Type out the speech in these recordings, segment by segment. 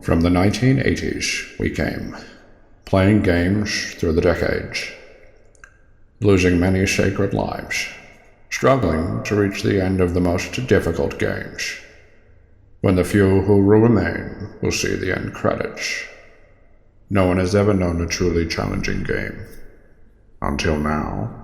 From the 1980s we came, playing games through the decades, losing many sacred lives, struggling to reach the end of the most difficult games, when the few who will remain will see the end credits. No one has ever known a truly challenging game, until now.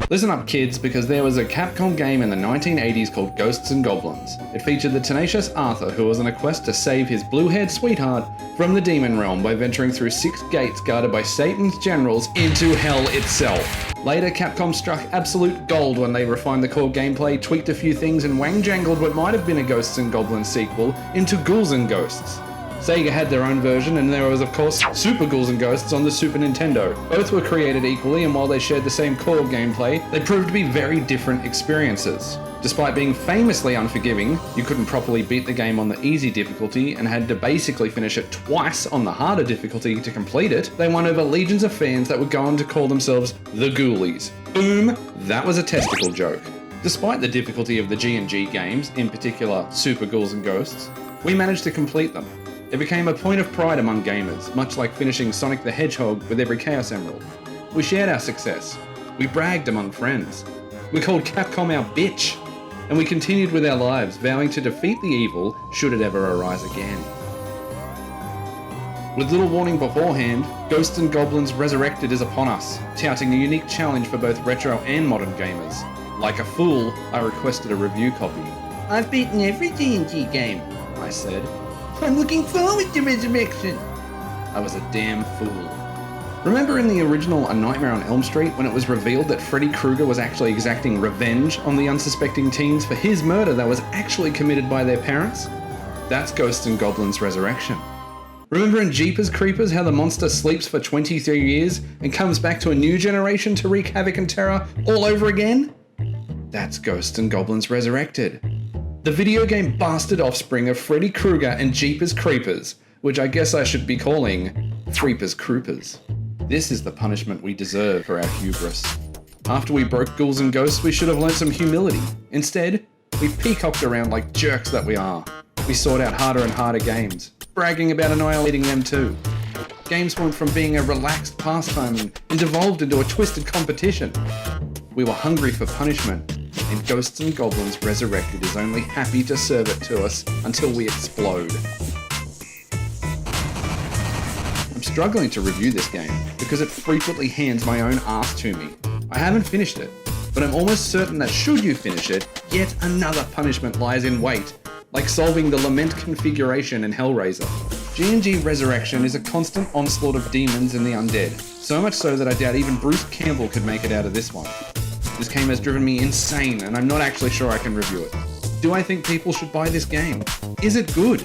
Listen up kids, because there was a Capcom game in the 1980s called Ghosts and Goblins. It featured the tenacious Arthur, who was on a quest to save his blue-haired sweetheart from the demon realm by venturing through 6 gates guarded by Satan's generals into hell itself. Later, Capcom struck absolute gold when they refined the core gameplay, tweaked a few things, and wang-jangled what might have been a Ghosts and Goblins sequel into Ghouls and Ghosts. Sega had their own version, and there was of course Super Ghouls and Ghosts on the Super Nintendo. Both were created equally, and while they shared the same core gameplay, they proved to be very different experiences. Despite being famously unforgiving, you couldn't properly beat the game on the easy difficulty and had to basically finish it twice on the harder difficulty to complete it, they won over legions of fans that would go on to call themselves the Ghoulies. Boom! That was a testicle joke. Despite the difficulty of the GnG games, in particular Super Ghouls and Ghosts, we managed to complete them. It became a point of pride among gamers, much like finishing Sonic the Hedgehog with every Chaos Emerald. We shared our success. We bragged among friends. We called Capcom our bitch. And we continued with our lives, vowing to defeat the evil should it ever arise again. With little warning beforehand, Ghosts and Goblins Resurrected is upon us, touting a unique challenge for both retro and modern gamers. Like a fool, I requested a review copy. I've beaten every GnG game, I said. I'm looking forward to Resurrection. I was a damn fool. Remember in the original A Nightmare on Elm Street when it was revealed that Freddy Krueger was actually exacting revenge on the unsuspecting teens for his murder that was actually committed by their parents? That's Ghosts and Goblins Resurrection. Remember in Jeepers Creepers how the monster sleeps for 23 years and comes back to a new generation to wreak havoc and terror all over again? That's Ghosts and Goblins Resurrected. The video game bastard offspring of Freddy Krueger and Jeepers Creepers, which I guess I should be calling Creepers Croopers. This is the punishment we deserve for our hubris. After we broke Ghouls and Ghosts, we should have learned some humility. Instead, we peacocked around like jerks that we are. We sought out harder and harder games, bragging about annihilating them too. Games went from being a relaxed pastime and devolved into a twisted competition. We were hungry for punishment, and Ghosts and Goblins Resurrected is only happy to serve it to us until we explode. I'm struggling to review this game because it frequently hands my own ass to me. I haven't finished it, but I'm almost certain that should you finish it, yet another punishment lies in wait, like solving the Lament configuration in Hellraiser. GnG Resurrection is a constant onslaught of demons and the undead, so much so that I doubt even Bruce Campbell could make it out of this one. This game has driven me insane, and I'm not actually sure I can review it. Do I think people should buy this game? Is it good?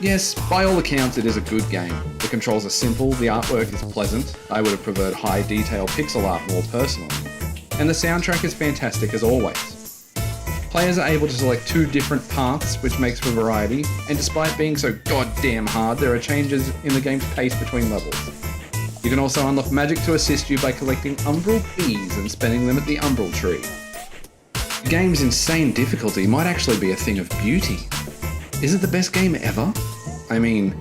Yes, by all accounts it is a good game. The controls are simple, the artwork is pleasant, I would have preferred high detail pixel art more personally, and the soundtrack is fantastic as always. Players are able to select 2 different paths, which makes for variety, and despite being so goddamn hard, there are changes in the game's pace between levels. You can also unlock magic to assist you by collecting umbral bees and spending them at the umbral tree. The game's insane difficulty might actually be a thing of beauty. Is it the best game ever? I mean,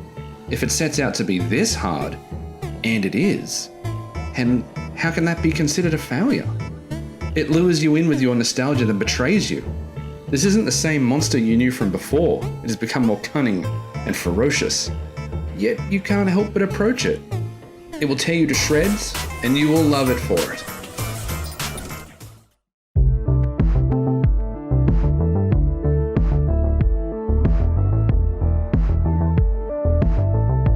if it sets out to be this hard, and it is, and how can that be considered a failure? It lures you in with your nostalgia then betrays you. This isn't the same monster you knew from before. It has become more cunning and ferocious, yet you can't help but approach it. It will tear you to shreds, and you will love it for it.